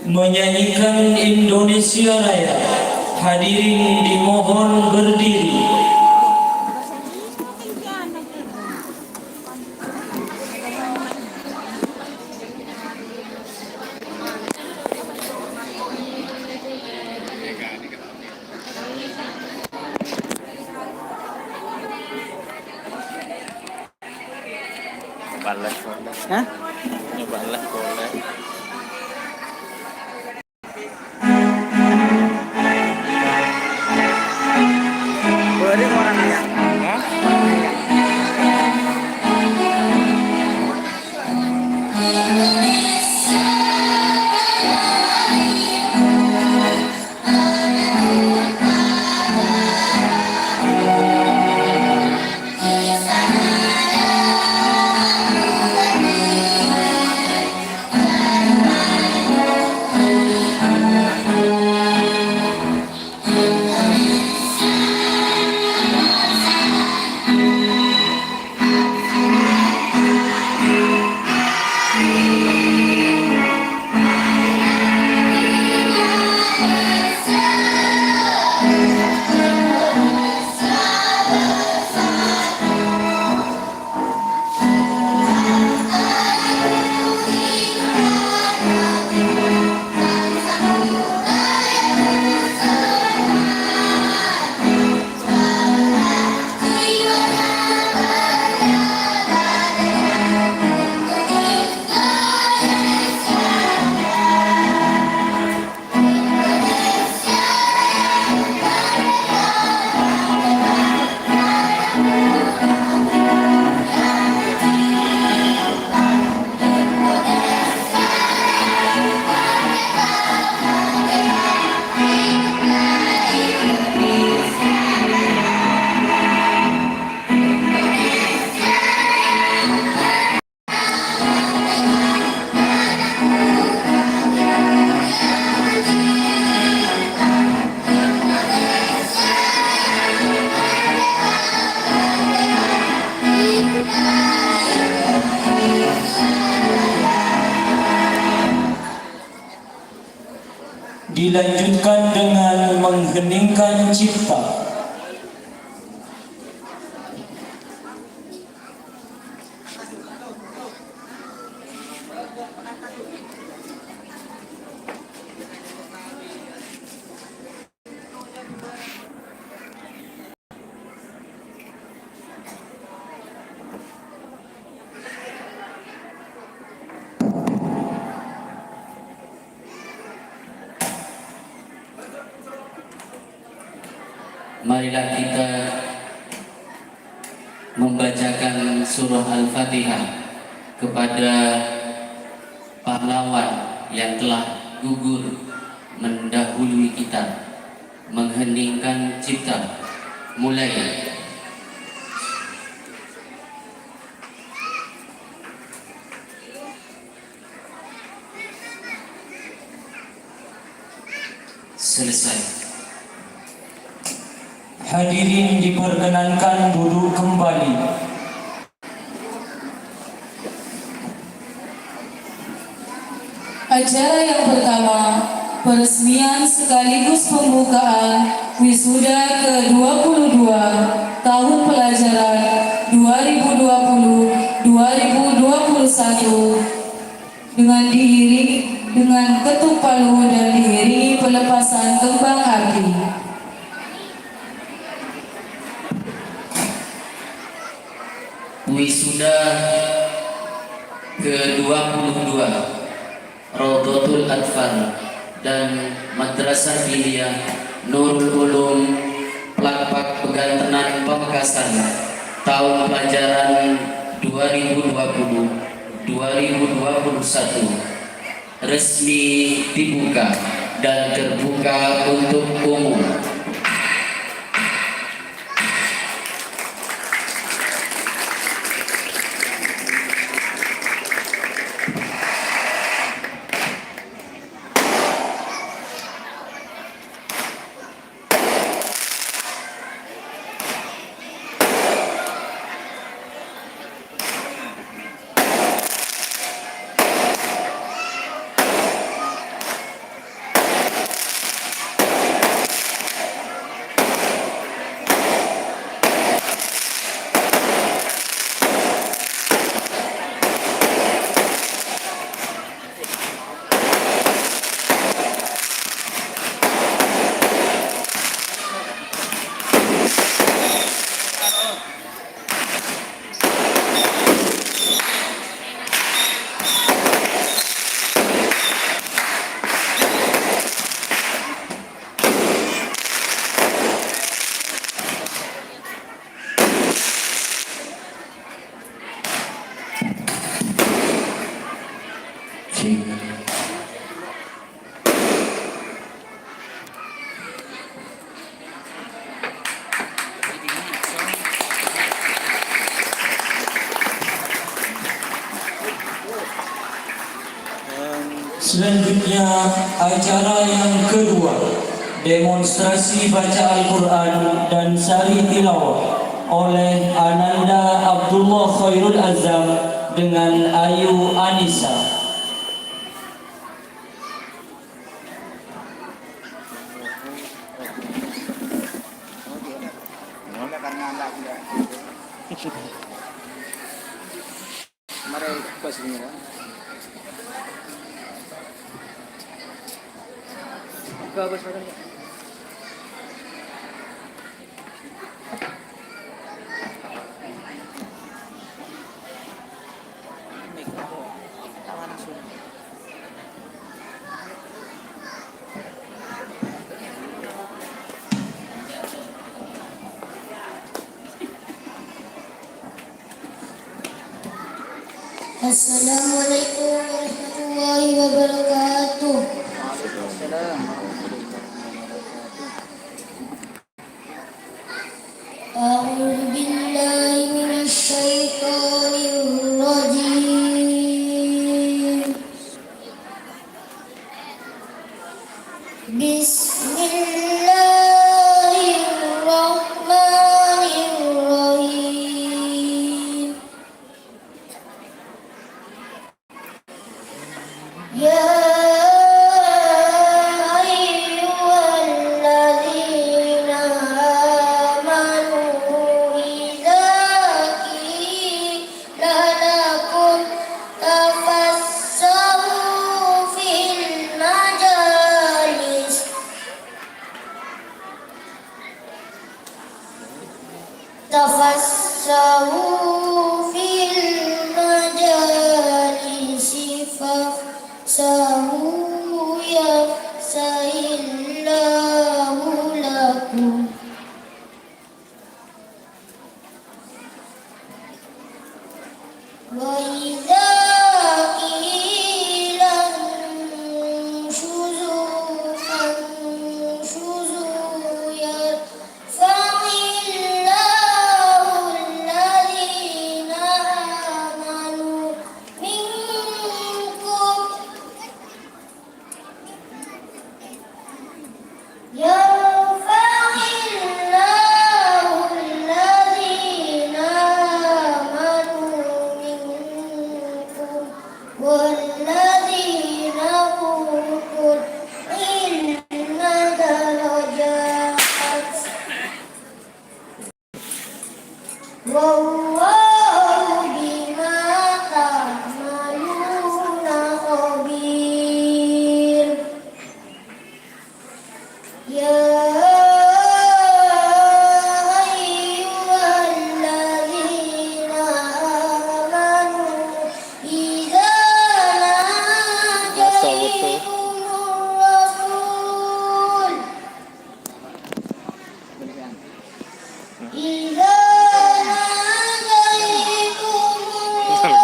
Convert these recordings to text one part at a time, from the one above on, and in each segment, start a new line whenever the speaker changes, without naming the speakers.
menyanyikan Indonesia Raya. Hadirin dimohon berdiri.
Balas boleh.
Hah?
Balas boleh.
Boleh orangnya.
Hah?
Dilanjutkan dengan mengheningkan cipta.
Marilah kita membacakan surah Al-Fatihah kepada pahlawan yang telah gugur mendahului kita, mengheningkan cipta. Mulai. Selesai.
Hadirin diperkenankan duduk kembali.
Acara yang pertama, peresmian sekaligus pembukaan wisuda ke-22 tahun pelajaran 2020-2021 dengan diiringi dengan ketuk palu dan diiringi pelepasan kembang api.
Wisuda ke-22 Raudhatul Atfal dan Madrasah Diniyah Nurul Ulum Plakpak Pegantenan Pamekasan tahun pelajaran 2020-2021 resmi dibuka dan terbuka untuk umum. musyrik.
Selanjutnya acara yang kedua, demonstrasi baca Al-Quran dan sari tilawah oleh Ananda Abdullah Khairul Azam dengan Ayu Anissa.
Wala karena anda tidak. Mari pas ini kan. Bagus banget.
Assalamualaikum warahmatullahi wabarakatuh.
Waalaikumsalam.
A'udzu billahi minasy syaithanir rajim. Bismillahirrahmanirrahim. Ya ayyuhalladzina amanu idza qila lakum tafassahu fil majalis tafassahu fil majalisi fafsahu yafsahillahu lakum. Wa idza qila anshuzu fanshuzu yarfa'illahu alladhina amanu minkum yarfa'illahu alladhina amanu minkum walladhina utul ilma darajat wallahu bima ta'maluna khabir. Ya ayyuhalladzina amanu idza najaytumur rasul idza najaytumur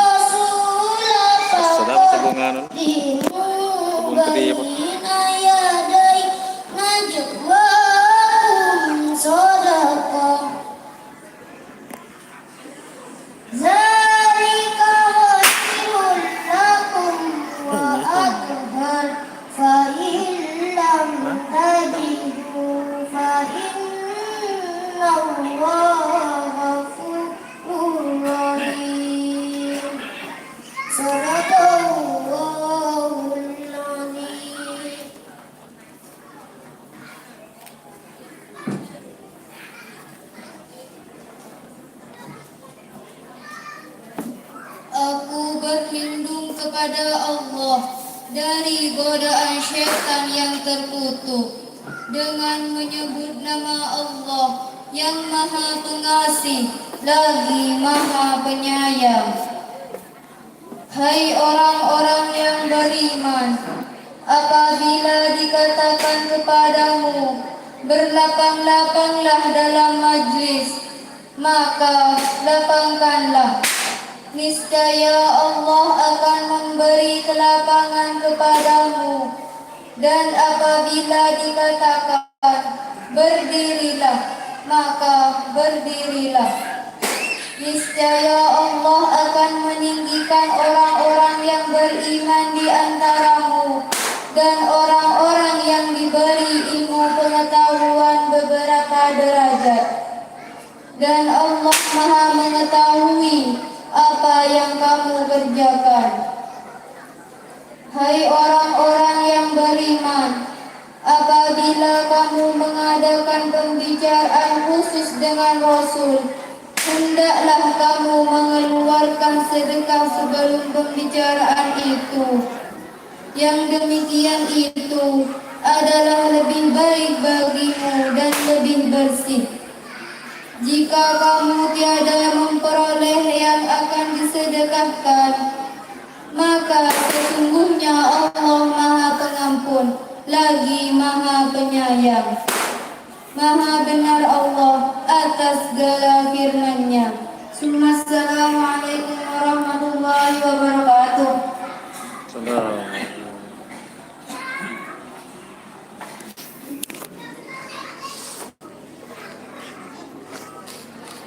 rasul
Sedap sebungan.
Kebun
gede apa?
Zalika khairul lakum wa athhar fa in lam tajidu fa inna Allaha ghafurur rahim. Sadaqallahul azim.
Aku berlindung kepada Allah dari godaan syaitan yang terkutuk dengan menyebut nama Allah yang Maha Pengasih lagi Maha Penyayang. Hai orang-orang yang beriman, apabila dikatakan kepadamu berlapang-lapanglah dalam majlis, maka lapangkanlah. Niscaya Allah akan memberi kelapangan Dan apabila dikatakan berdirilah, maka berdirilah. Niscaya Allah akan meninggikan orang-orang yang beriman di antaramu dan orang-orang yang diberi ilmu pengetahuan beberapa derajat. Dan Allah Maha mengetahui apa yang kamu kerjakan. Hai orang-orang yang beriman, apabila kamu mengadakan pembicaraan khusus dengan Rasul, hendaklah kamu mengeluarkan sedekah sebelum pembicaraan itu. Yang demikian itu adalah lebih baik bagimu dan lebih bersih. Jika kamu tiada memperoleh yang akan disedekahkan, maka sesungguhnya Allah Maha Pengampun lagi Maha Penyayang. Maha benar Allah atas segala firman